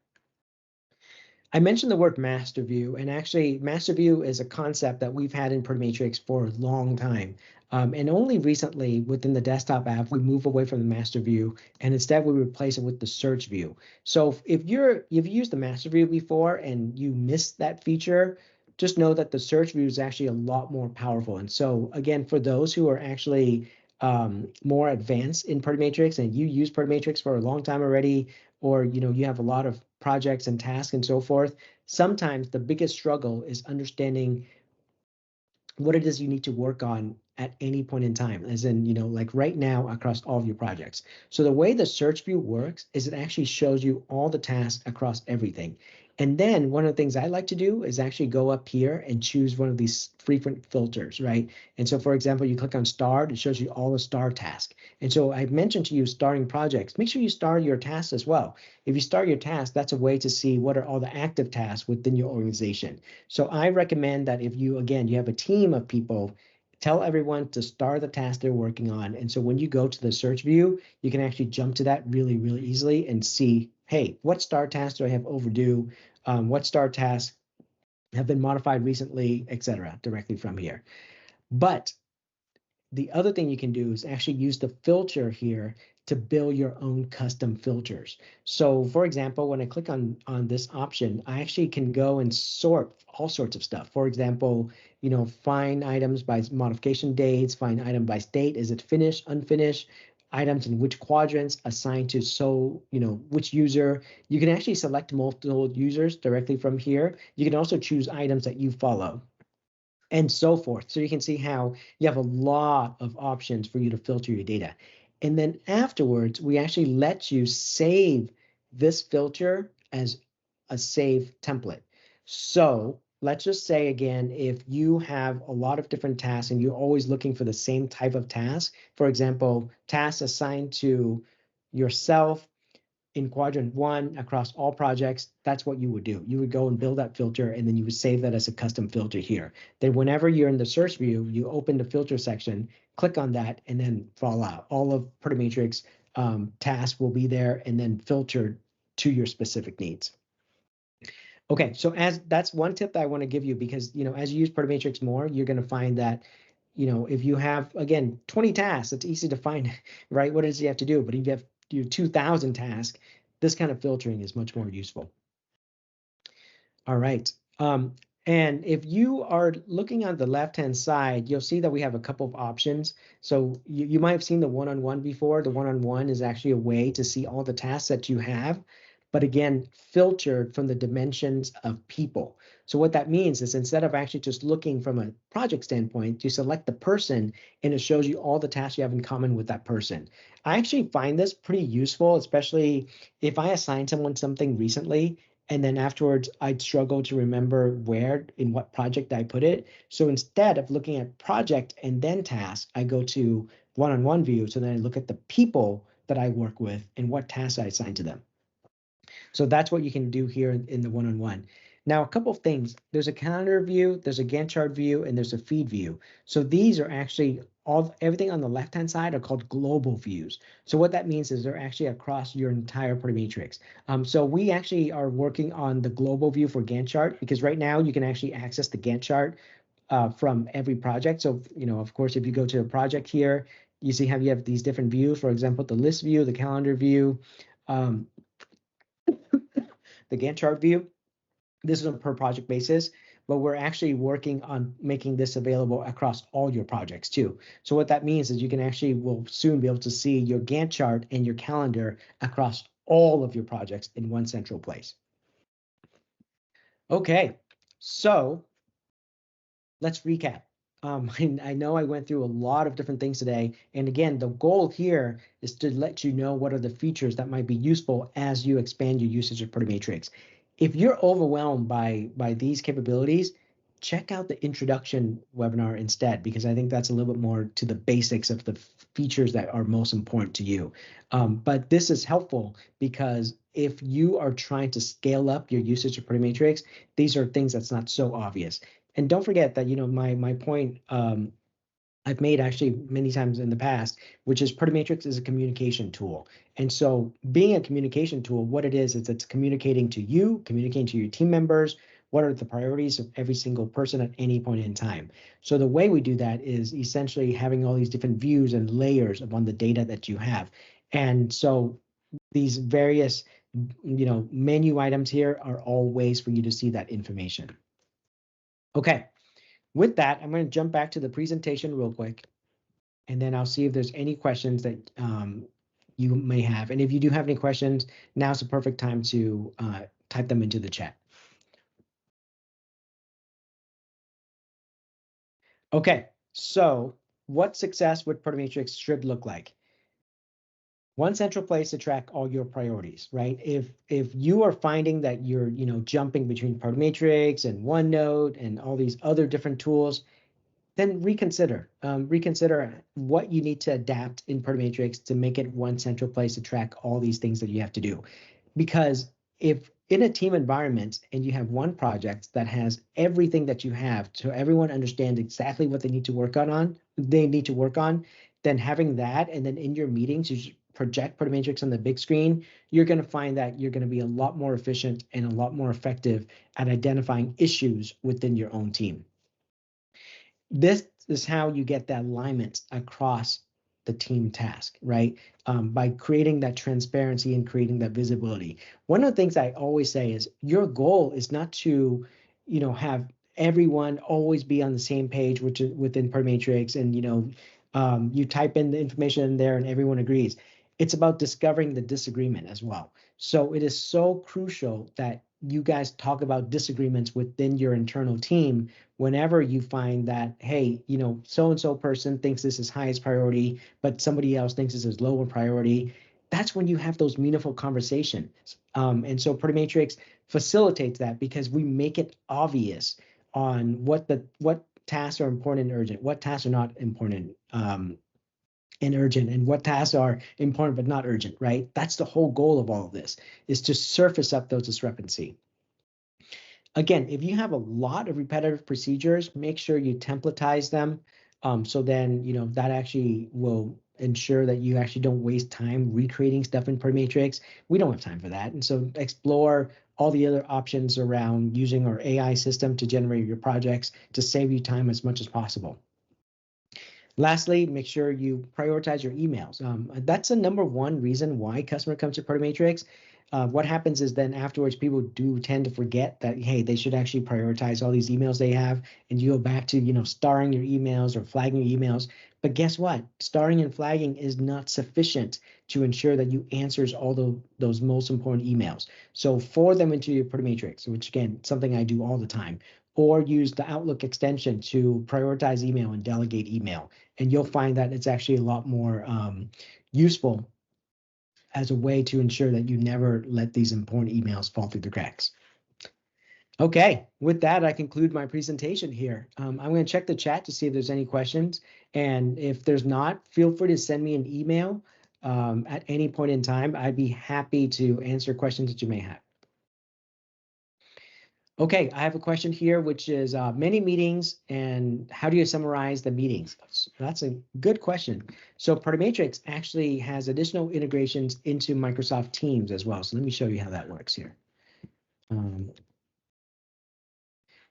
S1: I mentioned the word master view, and actually master view is a concept that we've had in Protomatrix for a long time. And only recently within the desktop app, we move away from the master view and instead we replace it with the search view. So if you've used the master view before and you missed that feature, just know that the search view is actually a lot more powerful. And so again, for those who are actually more advanced in Protomatrix and you use Protomatrix for a long time already, or you have a lot of projects and tasks and so forth, sometimes the biggest struggle is understanding what it is you need to work on at any point in time, as in, like right now across all of your projects. So the way the search view works is it actually shows you all the tasks across everything. And then one of the things I like to do is actually go up here and choose one of these frequent filters, right? And so, for example, you click on start, it shows you all the star tasks. And so I mentioned to you starting projects. Make sure you start your tasks as well. If you start your task, that's a way to see what are all the active tasks within your organization. So I recommend that if you have a team of people, tell everyone to start the task they're working on. And so when you go to the search view, you can actually jump to that really, really easily and see, hey, what star tasks do I have overdue? What star tasks have been modified recently, etc., directly from here. But the other thing you can do is actually use the filter here to build your own custom filters. So for example, when I click on this option, I actually can go and sort all sorts of stuff. For example, find items by modification dates, find item by state, is it finished, unfinished, items in which quadrants, assigned to which user. You can actually select multiple users directly from here. You can also choose items that you follow, and so forth. So you can see how you have a lot of options for you to filter your data. And then afterwards, we actually let you save this filter as a save template. So let's just say again, if you have a lot of different tasks and you're always looking for the same type of task, for example, tasks assigned to yourself in quadrant 1 across all projects, that's what you would do. You would go and build that filter, and then you would save that as a custom filter here. Then whenever you're in the search view, you open the filter section, click on that, and then voila, all of Protomatrix tasks will be there and then filtered to your specific needs. Okay, so that's one tip that I want to give you, because as you use Protomatrix more, you're going to find that if you have, again, 20 tasks, it's easy to find, right? What does he have to do? But if you have 2,000 tasks, this kind of filtering is much more useful. All right. And if you are looking on the left-hand side, you'll see that we have a couple of options. So you might have seen the one-on-one before. The one-on-one is actually a way to see all the tasks that you have, but again, filtered from the dimensions of people. So what that means is instead of actually just looking from a project standpoint, you select the person and it shows you all the tasks you have in common with that person. I actually find this pretty useful, especially if I assign someone something recently and then afterwards I'd struggle to remember where in what project I put it. So instead of looking at project and then task, I go to one-on-one view. So then I look at the people that I work with and what tasks I assign to them. So that's what you can do here in the one-on-one. Now, a couple of things. There's a calendar view, there's a Gantt chart view, and there's a feed view. So these are actually everything on the left-hand side are called global views. So what that means is they're actually across your entire Prometrics. So we actually are working on the global view for Gantt chart because right now you can actually access the Gantt chart from every project. So, of course, if you go to a project here, you see how you have these different views, for example, the list view, the calendar view, the Gantt chart view. This is on a per project basis, but we're actually working on making this available across all your projects too. So what that means is you can will soon be able to see your Gantt chart and your calendar across all of your projects in one central place. Okay, so let's recap. I know I went through a lot of different things today. And again, the goal here is to let you know what are the features that might be useful as you expand your usage of Prometrics. If you're overwhelmed by these capabilities, check out the introduction webinar instead, because I think that's a little bit more to the basics of the features that are most important to you. But this is helpful because if you are trying to scale up your usage of Prometrics, these are things that's not so obvious. And don't forget that, my point I've made actually many times in the past, which is Prometrics is a communication tool. And so being a communication tool, what it is it's communicating to you, communicating to your team members, what are the priorities of every single person at any point in time. So the way we do that is essentially having all these different views and layers upon the data that you have. And so these various, menu items here are all ways for you to see that information. Okay. With that, I'm going to jump back to the presentation real quick, and then I'll see if there's any questions that you may have. And if you do have any questions, now's the perfect time to type them into the chat. Okay, so what success with Prometrics should look like? One central place to track all your priorities, right? If you are finding that you're jumping between Prometrics and OneNote and all these other different tools, then reconsider what you need to adapt in Prometrics to make it one central place to track all these things that you have to do. Because if in a team environment and you have one project that has everything that you have, so everyone understands exactly what they need to work on, then having that, and then in your meetings, you project Prometrics on the big screen, you're going to find that you're going to be a lot more efficient and a lot more effective at identifying issues within your own team. This is how you get that alignment across the team task, right? By creating that transparency and creating that visibility. One of the things I always say is your goal is not to, have everyone always be on the same page, which is within Prometrics, and you type in the information in there and everyone agrees. It's about discovering the disagreement as well. So it is so crucial that you guys talk about disagreements within your internal team whenever you find that, hey, so-and-so person thinks this is highest priority, but somebody else thinks this is lower priority. That's when you have those meaningful conversations. And so Prometrics facilitates that because we make it obvious on what tasks are important and urgent, what tasks are not important and urgent, and what tasks are important but not urgent, right? That's the whole goal of all of this, is to surface up those discrepancies. Again, if you have a lot of repetitive procedures, make sure you templatize them. So then, that actually will ensure that you actually don't waste time recreating stuff in Prometrics. We don't have time for that. And so explore all the other options around using our AI system to generate your projects to save you time as much as possible. Lastly, make sure you prioritize your emails. That's the number one reason why customer comes to Protomatrix. What happens is then afterwards, people do tend to forget that, hey, they should actually prioritize all these emails they have, and you go back to, starring your emails or flagging your emails. But guess what? Starring and flagging is not sufficient to ensure that you answers all those most important emails. So forward them into your Protomatrix, which again, something I do all the time, or use the Outlook extension to prioritize email and delegate email. And you'll find that it's actually a lot more useful as a way to ensure that you never let these important emails fall through the cracks. Okay, with that, I conclude my presentation here. I'm going to check the chat to see if there's any questions. And if there's not, feel free to send me an email at any point in time. I'd be happy to answer questions that you may have. Okay, I have a question here, which is many meetings and how do you summarize the meetings? That's a good question. So Protomatrix actually has additional integrations into Microsoft Teams as well. So let me show you how that works here.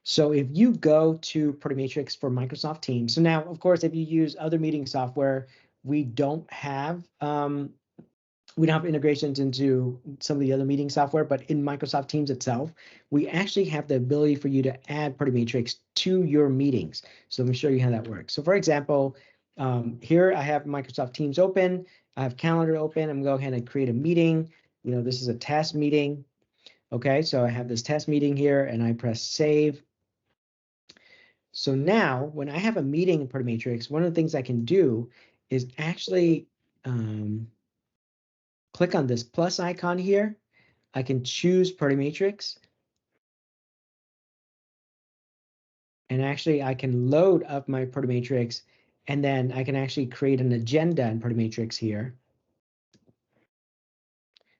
S1: So if you go to Protomatrix for Microsoft Teams, so now, of course, if you use other meeting software, we don't have integrations into some of the other meeting software, but in Microsoft Teams itself, we actually have the ability for you to add Protomatrix to your meetings. So let me show you how that works. So for example, here I have Microsoft Teams open, I have Calendar open, I'm going to go ahead and create a meeting. This is a test meeting. Okay, so I have this test meeting here and I press save. So now when I have a meeting in Protomatrix, one of the things I can do is actually click on this plus icon here. I can choose Protomatrix. And actually I can load up my Protomatrix and then I can actually create an agenda in Protomatrix here.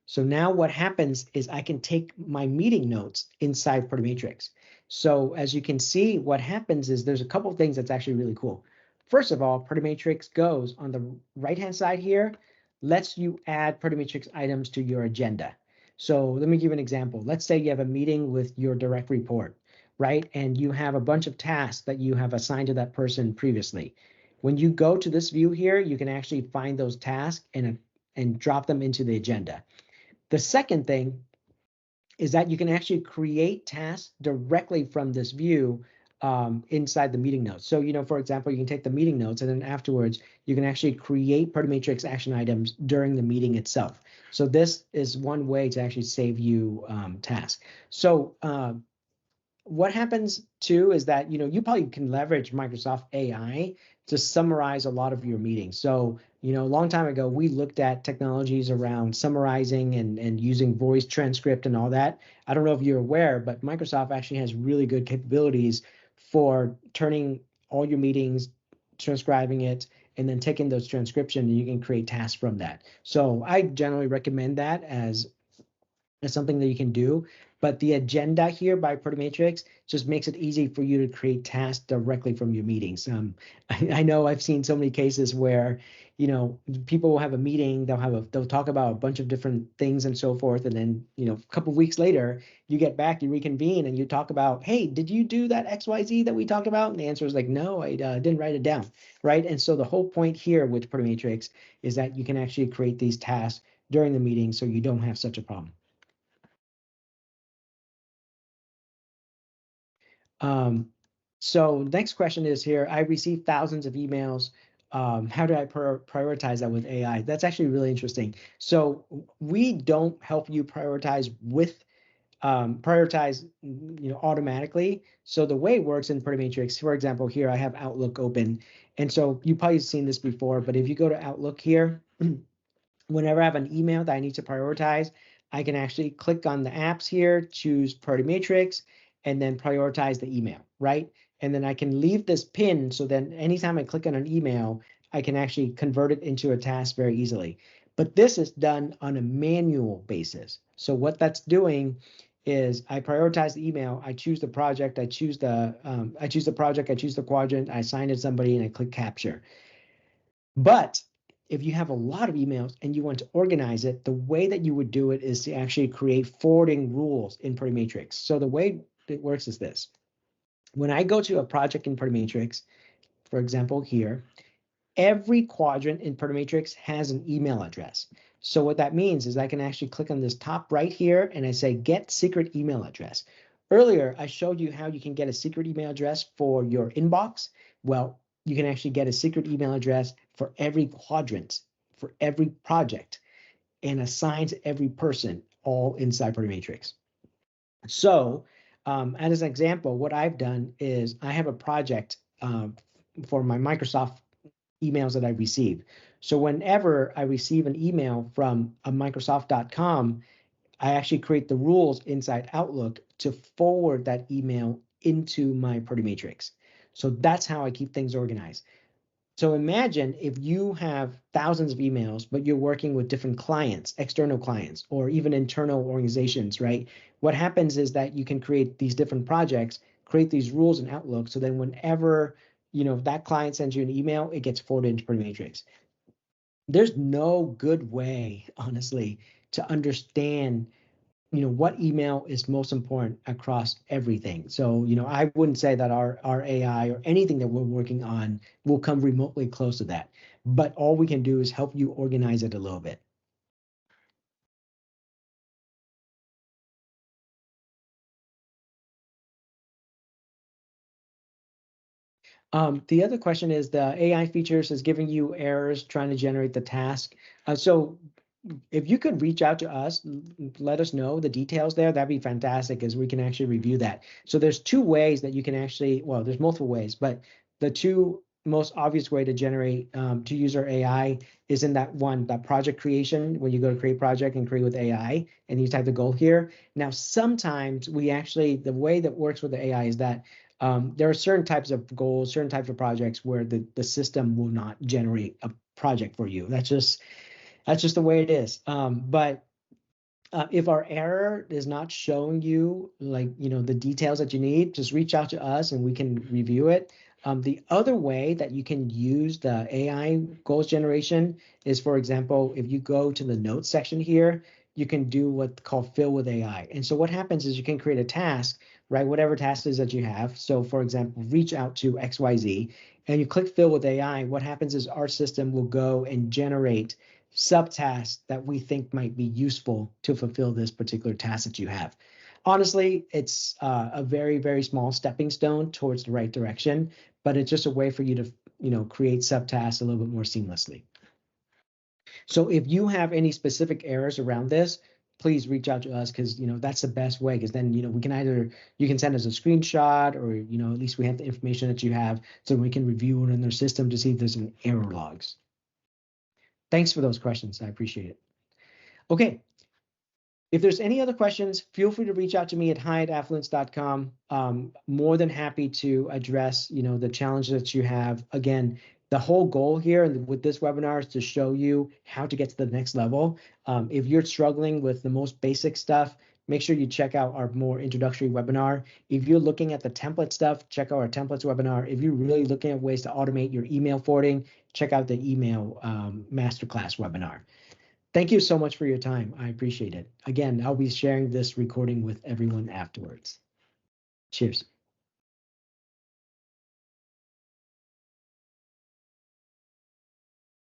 S1: So now what happens is I can take my meeting notes inside Protomatrix. So as you can see, what happens is there's a couple of things that's actually really cool. First of all, Protomatrix goes on the right-hand side here, lets you add Protomatrix items to your agenda. So let me give you an example. Let's say you have a meeting with your direct report, right? And you have a bunch of tasks that you have assigned to that person previously. When you go to this view here, you can actually find those tasks and drop them into the agenda. The second thing is that you can actually create tasks directly from this view inside the meeting notes. So, for example, you can take the meeting notes and then afterwards you can actually create Protomatrix action items during the meeting itself. So this is one way to actually save you tasks. So what happens too is that, you probably can leverage Microsoft AI to summarize a lot of your meetings. So, a long time ago, we looked at technologies around summarizing and using voice transcript and all that. I don't know if you're aware, but Microsoft actually has really good capabilities for turning all your meetings, transcribing it, and then taking those transcription and you can create tasks from that. So I generally recommend that as something that you can do. But the agenda here by Protomatrix just makes it easy for you to create tasks directly from your meetings. I know I've seen so many cases where, people will have a meeting, they'll talk about a bunch of different things and so forth, and then, a couple of weeks later, you get back, you reconvene, and you talk about, hey, did you do that XYZ that we talked about? And the answer is like, no, I didn't write it down, right? And so the whole point here with Protomatrix is that you can actually create these tasks during the meeting so you don't have such a problem. So next question is here, I receive thousands of emails. How do I prioritize that with AI? That's actually really interesting. So we don't help you prioritize automatically. So the way it works in Protomatrix, for example, here I have Outlook open. And so you've probably seen this before, but if you go to Outlook here, whenever I have an email that I need to prioritize, I can actually click on the apps here, choose Protomatrix, and then prioritize the email, right? And then I can leave this pin so then anytime I click on an email, I can actually convert it into a task very easily. But this is done on a manual basis. So what that's doing is I prioritize the email, I choose the project, I choose the project, I choose the quadrant, I assign it to somebody, and I click capture. But if you have a lot of emails and you want to organize it, the way that you would do it is to actually create forwarding rules in Protomatrix. So the way it works is this. When I go to a project in Protomatrix, for example, here, every quadrant in Protomatrix has an email address. So what that means is I can actually click on this top right here and I say get secret email address. Earlier, I showed you how you can get a secret email address for your inbox. Well, you can actually get a secret email address for every quadrant, for every project, and assign to every person, all inside Protomatrix. So as an example, what I've done is I have a project for my Microsoft emails that I receive. So whenever I receive an email from a Microsoft.com, I actually create the rules inside Outlook to forward that email into my Protomatrix. So that's how I keep things organized. So imagine if you have thousands of emails, but you're working with different clients, external clients, or even internal organizations, right? What happens is that you can create these different projects, create these rules in Outlook, so then whenever that client sends you an email, it gets forwarded into Matrix. There's no good way, honestly, to understand what email is most important across everything. So, I wouldn't say that our AI or anything that we're working on will come remotely close to that. But all we can do is help you organize it a little bit. The other question is the AI features is giving you errors trying to generate the task. So if you could reach out to us, let us know the details there, that'd be fantastic as we can actually review that. So there's two ways that you can actually, well, there's multiple ways, but the two most obvious way to generate, to use our AI is in that project creation, when you go to create project and create with AI and you type the goal here. Now, sometimes we actually, the way that works with the AI is that there are certain types of goals, certain types of projects where the system will not generate a project for you. That's just the way it is. But if our error is not showing you the details that you need, just reach out to us and we can review it. The other way that you can use the AI goals generation is, for example, if you go to the notes section here, you can do what's called fill with AI. And so what happens is you can create a task, right? Whatever task is that you have. So for example, reach out to XYZ and you click fill with AI. What happens is our system will go and generate subtasks that we think might be useful to fulfill this particular task that you have. Honestly, it's a very, very small stepping stone towards the right direction, but it's just a way for you to, create subtasks a little bit more seamlessly. So if you have any specific errors around this, please reach out to us because that's the best way, because then we can either you can send us a screenshot or at least we have the information that you have so we can review it in their system to see if there's any error logs. Thanks for those questions. I appreciate it. Okay. If there's any other questions, feel free to reach out to me at hi@affluence.com. More than happy to address, the challenges that you have. Again, the whole goal here with this webinar is to show you how to get to the next level. If you're struggling with the most basic stuff, make sure you check out our more introductory webinar. If you're looking at the template stuff, check out our templates webinar. If you're really looking at ways to automate your email forwarding, check out the email masterclass webinar. Thank you so much for your time. I appreciate it. Again, I'll be sharing this recording with everyone afterwards. Cheers.